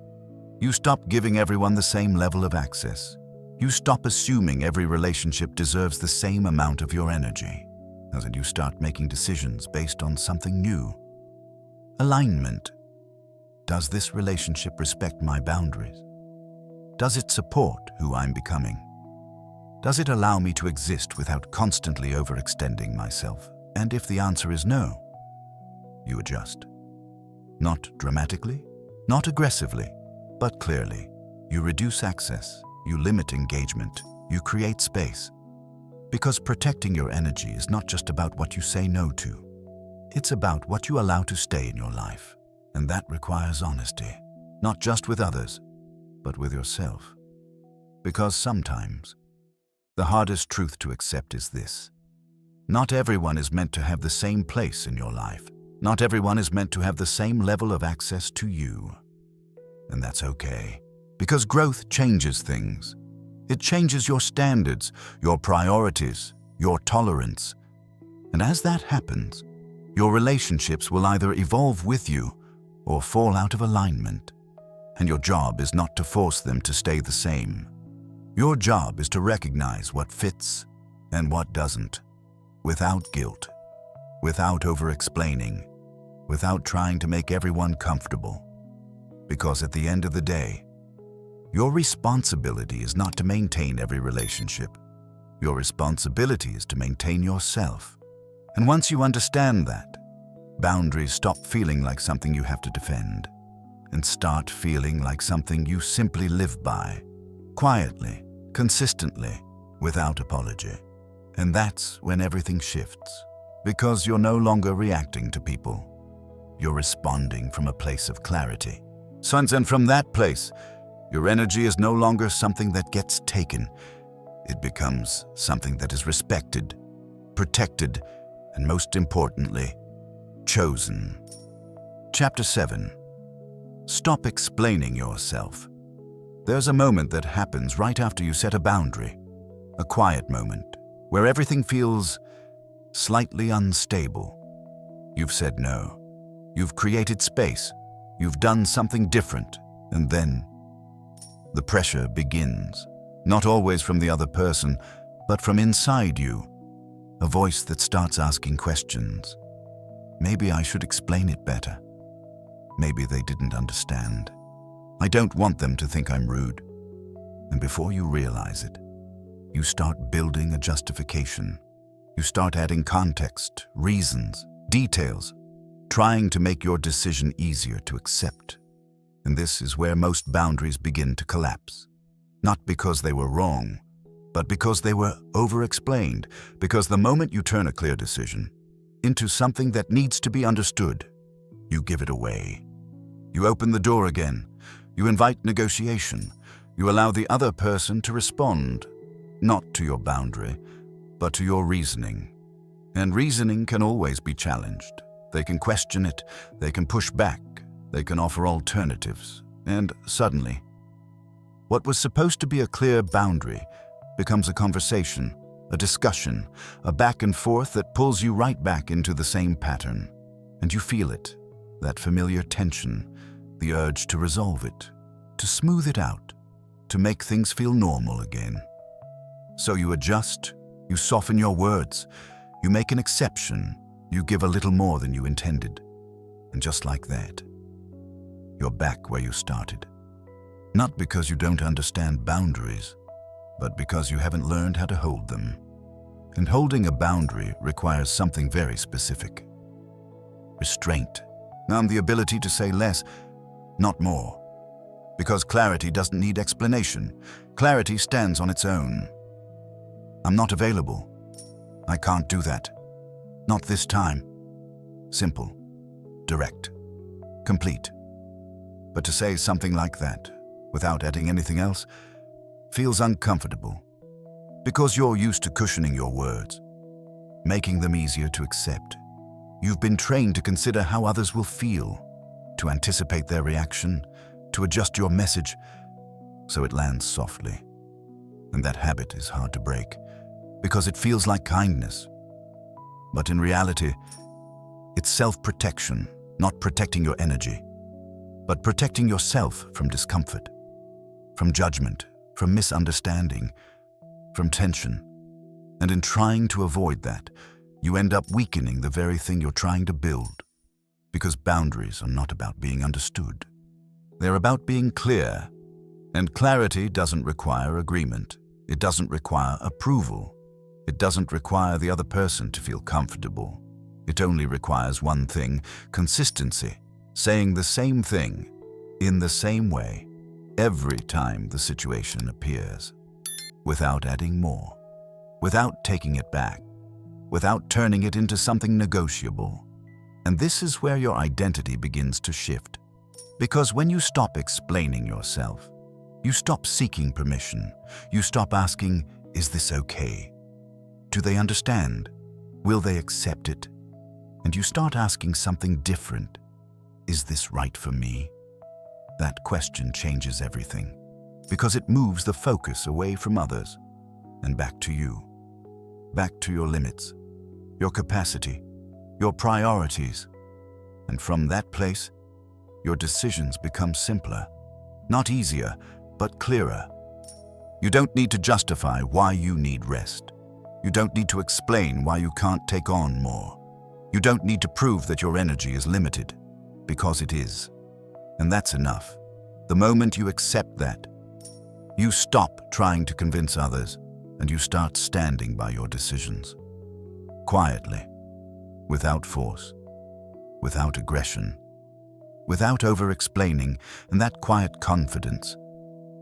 You stop giving everyone the same level of access. You stop assuming every relationship deserves the same amount of your energy. And you start making decisions based on something new. Alignment. Does this relationship respect my boundaries? Does it support who I'm becoming? Does it allow me to exist without constantly overextending myself? And if the answer is no, you adjust. Not dramatically, not aggressively, but clearly. You reduce access, you limit engagement, you create space. Because protecting your energy is not just about what you say no to. It's about what you allow to stay in your life. And that requires honesty, not just with others, but with yourself. Because sometimes, the hardest truth to accept is this. Not everyone is meant to have the same place in your life. Not everyone is meant to have the same level of access to you. And that's okay, because growth changes things. It changes your standards, your priorities, your tolerance. And as that happens, your relationships will either evolve with you or fall out of alignment. And your job is not to force them to stay the same. Your job is to recognize what fits and what doesn't, without guilt, without over-explaining, without trying to make everyone comfortable. Because at the end of the day, your responsibility is not to maintain every relationship. Your responsibility is to maintain yourself. And once you understand that, boundaries stop feeling like something you have to defend and start feeling like something you simply live by, quietly, consistently, without apology. And that's when everything shifts, because you're no longer reacting to people. You're responding from a place of clarity. And from that place, your energy is no longer something that gets taken. It becomes something that is respected, protected, and most importantly, chosen. Chapter 7. Stop explaining yourself. There's a moment that happens right after you set a boundary, a quiet moment, where everything feels slightly unstable. You've said no. You've created space. You've done something different. And then the pressure begins. Not always from the other person, but from inside you. A voice that starts asking questions. Maybe I should explain it better. Maybe they didn't understand. I don't want them to think I'm rude. And before you realize it, you start building a justification. You start adding context, reasons, details, trying to make your decision easier to accept. And this is where most boundaries begin to collapse. Not because they were wrong, but because they were over-explained, because the moment you turn a clear decision into something that needs to be understood, you give it away. You open the door again. You invite negotiation. You allow the other person to respond, not to your boundary, but to your reasoning. And reasoning can always be challenged. They can question it, they can push back, they can offer alternatives. And suddenly, what was supposed to be a clear boundary becomes a conversation, a discussion, a back and forth that pulls you right back into the same pattern. And you feel it, that familiar tension, the urge to resolve it, to smooth it out, to make things feel normal again. So you adjust, you soften your words, you make an exception, you give a little more than you intended. And just like that, you're back where you started. Not because you don't understand boundaries, but because you haven't learned how to hold them. And holding a boundary requires something very specific. Restraint, and the ability to say less, not more. Because clarity doesn't need explanation. Clarity stands on its own. I'm not available. I can't do that. Not this time. Simple, direct, complete. But to say something like that, without adding anything else, feels uncomfortable. Because you're used to cushioning your words, making them easier to accept. You've been trained to consider how others will feel, to anticipate their reaction, to adjust your message so it lands softly. And that habit is hard to break, because it feels like kindness. But in reality, it's self-protection, not protecting your energy, but protecting yourself from discomfort, from judgment, from misunderstanding, from tension. And in trying to avoid that, you end up weakening the very thing you're trying to build. Because boundaries are not about being understood. They're about being clear. And clarity doesn't require agreement. It doesn't require approval. It doesn't require the other person to feel comfortable. It only requires one thing: consistency. Saying the same thing, in the same way, every time the situation appears. Without adding more. Without taking it back. Without turning it into something negotiable. And this is where your identity begins to shift. Because when you stop explaining yourself, you stop seeking permission, you stop asking, is this okay? Do they understand? Will they accept it? And you start asking something different. Is this right for me? That question changes everything, because it moves the focus away from others and back to you, back to your limits, your capacity, your priorities. And from that place, your decisions become simpler, not easier, but clearer. You don't need to justify why you need rest. You don't need to explain why you can't take on more. You don't need to prove that your energy is limited, because it is. And that's enough. The moment you accept that, you stop trying to convince others and you start standing by your decisions. Quietly, without force, without aggression, without over-explaining, and that quiet confidence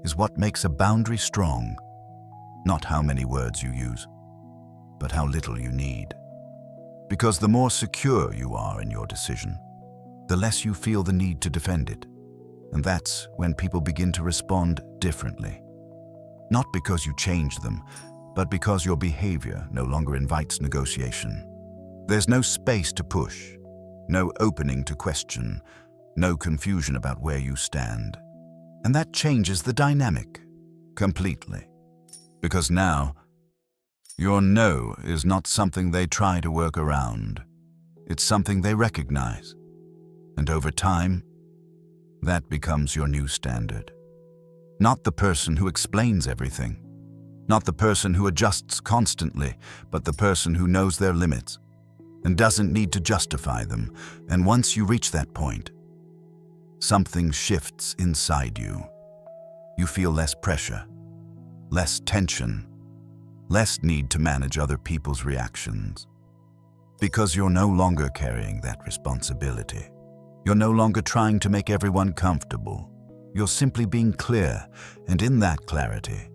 is what makes a boundary strong. Not how many words you use, but how little you need. Because the more secure you are in your decision, the less you feel the need to defend it. And that's when people begin to respond differently. Not because you change them, but because your behavior no longer invites negotiation. There's no space to push, no opening to question, no confusion about where you stand. And that changes the dynamic completely. Because now, your no is not something they try to work around. It's something they recognize. And over time, that becomes your new standard. Not the person who explains everything. Not the person who adjusts constantly, but the person who knows their limits and doesn't need to justify them. And once you reach that point, something shifts inside you. You feel less pressure, less tension, less need to manage other people's reactions. Because you're no longer carrying that responsibility. You're no longer trying to make everyone comfortable. You're simply being clear, and in that clarity,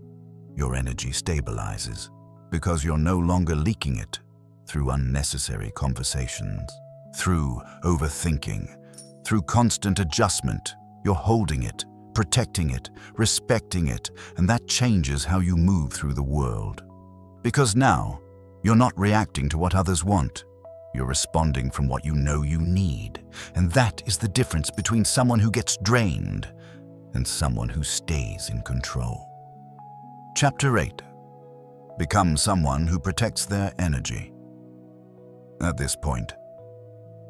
your energy stabilizes because you're no longer leaking it through unnecessary conversations, through overthinking, through constant adjustment. You're holding it, protecting it, respecting it, and that changes how you move through the world. Because now, you're not reacting to what others want. You're responding from what you know you need. And that is the difference between someone who gets drained and someone who stays in control. Chapter 8. Become someone who protects their energy. At this point,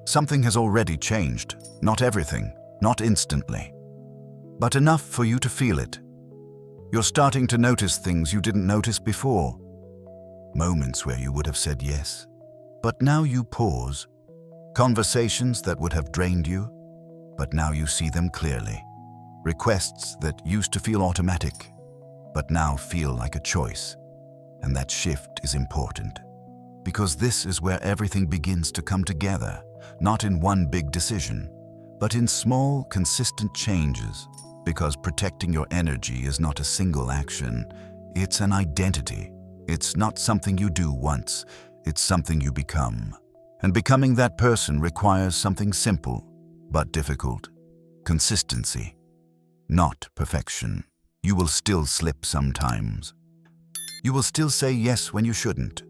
something has already changed. Not everything, not instantly, but enough for you to feel it. You're starting to notice things you didn't notice before. Moments where you would have said yes, but now you pause. Conversations that would have drained you, but now you see them clearly. Requests that used to feel automatic, but now feel like a choice. And that shift is important, because this is where everything begins to come together, not in one big decision, but in small, consistent changes. Because protecting your energy is not a single action, it's an identity. It's not something you do once, it's something you become. And becoming that person requires something simple, but difficult. Consistency, not perfection. You will still slip sometimes. You will still say yes when you shouldn't.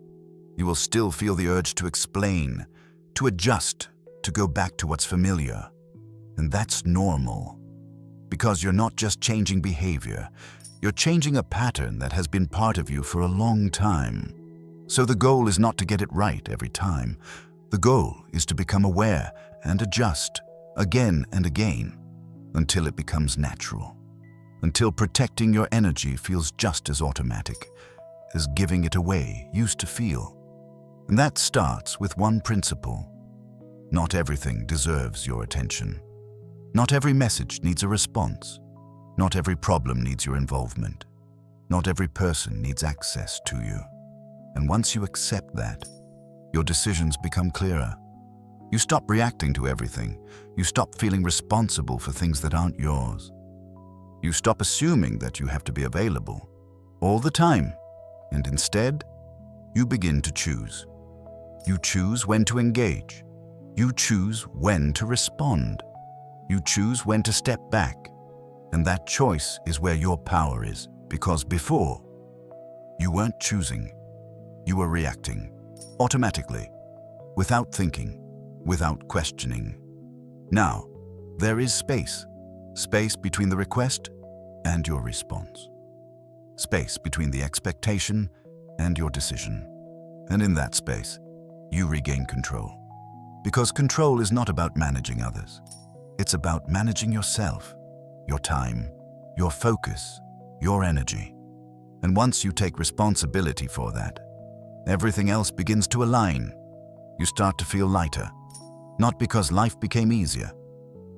You will still feel the urge to explain, to adjust, to go back to what's familiar. And that's normal. Because you're not just changing behavior, you're changing a pattern that has been part of you for a long time. So the goal is not to get it right every time. The goal is to become aware and adjust again and again until it becomes natural. Until protecting your energy feels just as automatic as giving it away used to feel. And that starts with one principle. Not everything deserves your attention. Not every message needs a response. Not every problem needs your involvement. Not every person needs access to you. And once you accept that, your decisions become clearer. You stop reacting to everything. You stop feeling responsible for things that aren't yours. You stop assuming that you have to be available all the time, and instead, you begin to choose. You choose when to engage. You choose when to respond. You choose when to step back. And that choice is where your power is, because before, you weren't choosing. You were reacting, automatically, without thinking, without questioning. Now, there is space. Space between the request and your response. Space between the expectation and your decision. And in that space, you regain control. Because control is not about managing others. It's about managing yourself, your time, your focus, your energy. And once you take responsibility for that, everything else begins to align. You start to feel lighter, not because life became easier,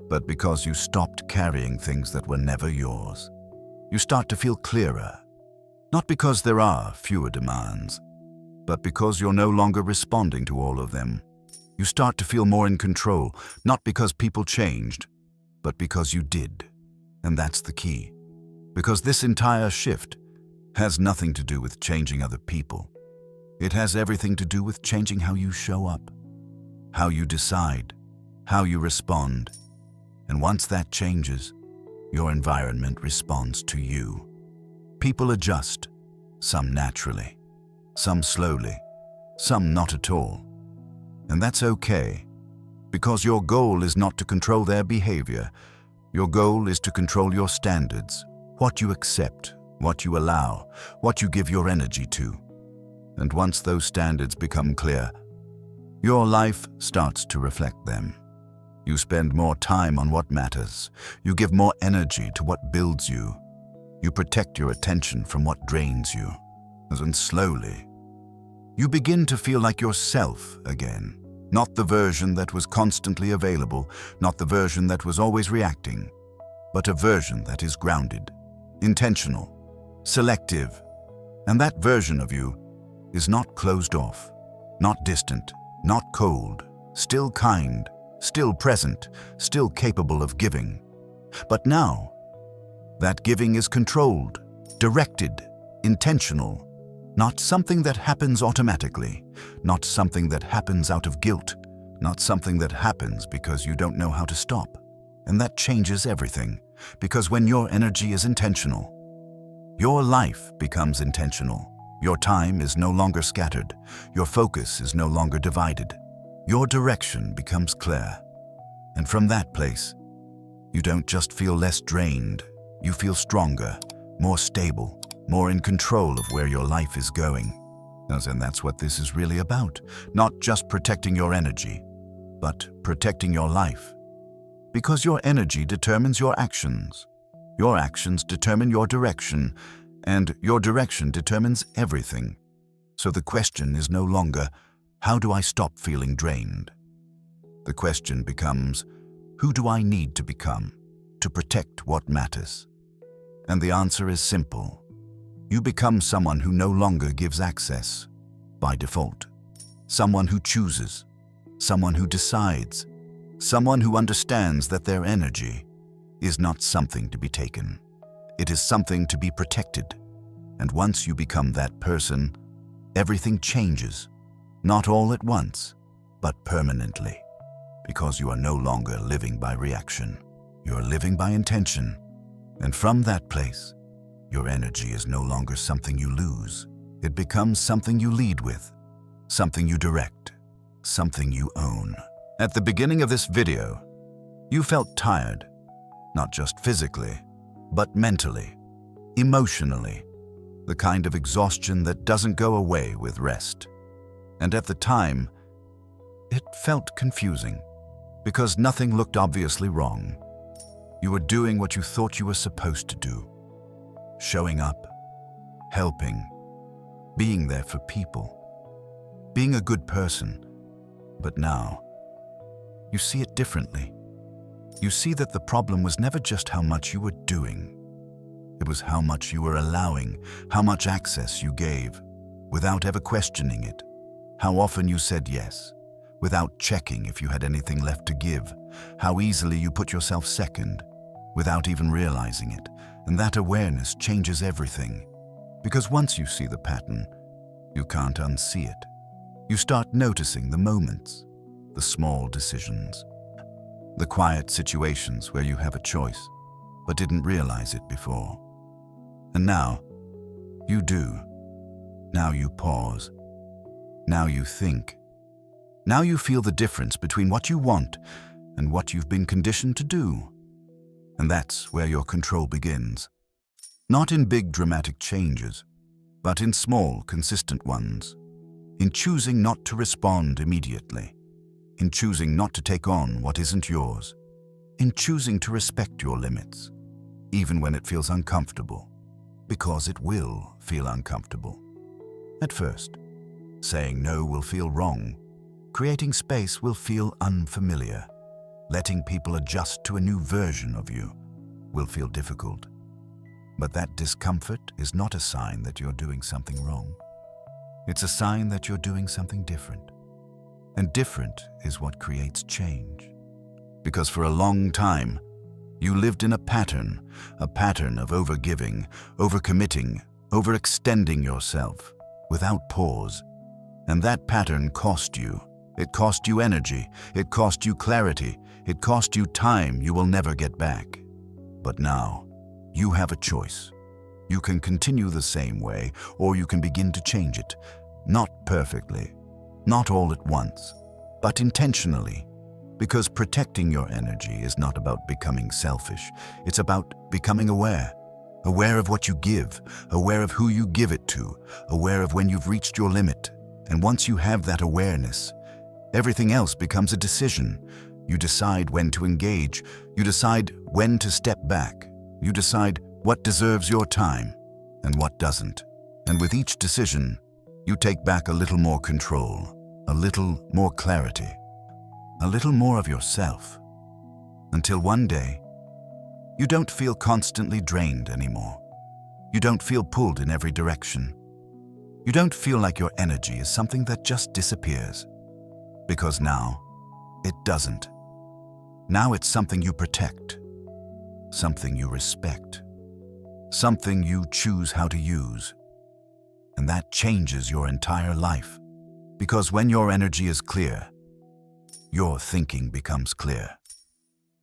but because you stopped carrying things that were never yours. You start to feel clearer, not because there are fewer demands, but because you're no longer responding to all of them. You start to feel more in control, not because people changed, but because you did. And that's the key. Because this entire shift has nothing to do with changing other people. It has everything to do with changing how you show up, how you decide, how you respond. And once that changes, your environment responds to you. People adjust, some naturally, some slowly, some not at all. And that's okay, because your goal is not to control their behavior. Your goal is to control your standards, what you accept, what you allow, what you give your energy to. And once those standards become clear, your life starts to reflect them. You spend more time on what matters. You give more energy to what builds you. You protect your attention from what drains you. And slowly, you begin to feel like yourself again. Not the version that was constantly available, not the version that was always reacting, but a version that is grounded, intentional, selective. And that version of you is not closed off, not distant, not cold, still kind, still present, still capable of giving. But now, that giving is controlled, directed, intentional, not something that happens automatically, not something that happens out of guilt, not something that happens because you don't know how to stop. And that changes everything, because when your energy is intentional, your life becomes intentional. Your time is no longer scattered. Your focus is no longer divided. Your direction becomes clear. And from that place, you don't just feel less drained, you feel stronger, more stable, more in control of where your life is going. And that's what this is really about. Not just protecting your energy, but protecting your life. Because your energy determines your actions. Your actions determine your direction, and your direction determines everything. So the question is no longer, how do I stop feeling drained? The question becomes, who do I need to become to protect what matters? And the answer is simple. You become someone who no longer gives access by default. Someone who chooses. Someone who decides. Someone who understands that their energy is not something to be taken. It is something to be protected. And once you become that person, everything changes. Not all at once, but permanently. Because you are no longer living by reaction. You are living by intention. And from that place, your energy is no longer something you lose. It becomes something you lead with, something you direct, something you own. At the beginning of this video, you felt tired, not just physically, but mentally, emotionally, the kind of exhaustion that doesn't go away with rest. And at the time, it felt confusing, because nothing looked obviously wrong. You were doing what you thought you were supposed to do. Showing up, helping, being there for people, being a good person. But now, you see it differently. You see that the problem was never just how much you were doing. It was how much you were allowing, how much access you gave, without ever questioning it. How often you said yes, without checking if you had anything left to give. How easily you put yourself second, without even realizing it. And that awareness changes everything. Because once you see the pattern, you can't unsee it. You start noticing the moments, the small decisions, the quiet situations where you have a choice, but didn't realize it before. And now, you do. Now you pause. Now you think. Now you feel the difference between what you want and what you've been conditioned to do. And that's where your control begins. Not in big dramatic changes, but in small, consistent ones. In choosing not to respond immediately. In choosing not to take on what isn't yours. In choosing to respect your limits, even when it feels uncomfortable. Because it will feel uncomfortable. At first, saying no will feel wrong. Creating space will feel unfamiliar. Letting people adjust to a new version of you will feel difficult. But that discomfort is not a sign that you're doing something wrong. It's a sign that you're doing something different. And different is what creates change. Because for a long time, you lived in a pattern of overgiving, overcommitting, overextending yourself without pause. And that pattern cost you. It cost you energy. It cost you clarity. It cost you time you will never get back. But now, you have a choice. You can continue the same way, or you can begin to change it. Not perfectly, not all at once, but intentionally. Because protecting your energy is not about becoming selfish. It's about becoming aware. Aware of what you give, aware of who you give it to, aware of when you've reached your limit. And once you have that awareness, Everything else becomes a decision. You decide when to engage. You decide when to step back. You decide what deserves your time and what doesn't. And with each decision, you take back a little more control, a little more clarity, a little more of yourself. Until one day, you don't feel constantly drained anymore. You don't feel pulled in every direction. You don't feel like your energy is something that just disappears. Because now, it doesn't. Now it's something you protect, something you respect, something you choose how to use. And that changes your entire life. Because when your energy is clear, your thinking becomes clear.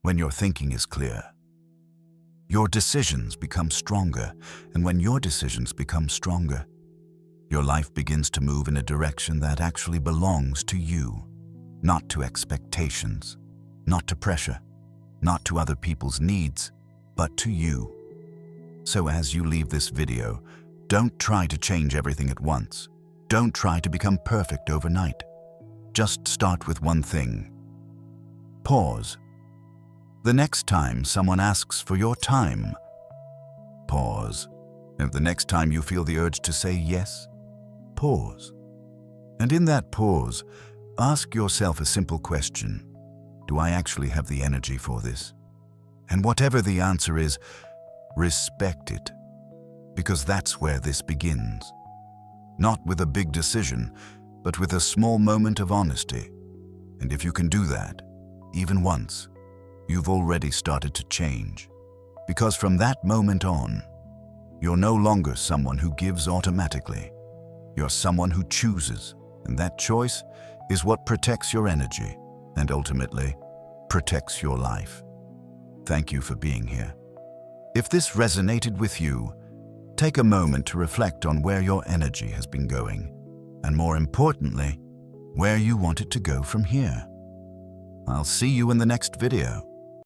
When your thinking is clear, your decisions become stronger. And when your decisions become stronger, your life begins to move in a direction that actually belongs to you. Not to expectations, not to pressure, not to other people's needs, but to you. So as you leave this video, don't try to change everything at once. Don't try to become perfect overnight. Just start with one thing. Pause. The next time someone asks for your time, pause. And the next time you feel the urge to say yes, pause. And in that pause, ask yourself a simple question. Do I actually have the energy for this? And whatever the answer is, respect it. Because that's where this begins. Not with a big decision, but with a small moment of honesty. And if you can do that, even once, you've already started to change. Because from that moment on, you're no longer someone who gives automatically. You're someone who chooses, and that choice is what protects your energy and ultimately protects your life. Thank you for being here. If this resonated with you, take a moment to reflect on where your energy has been going, and more importantly, where you want it to go from here. I'll see you in the next video.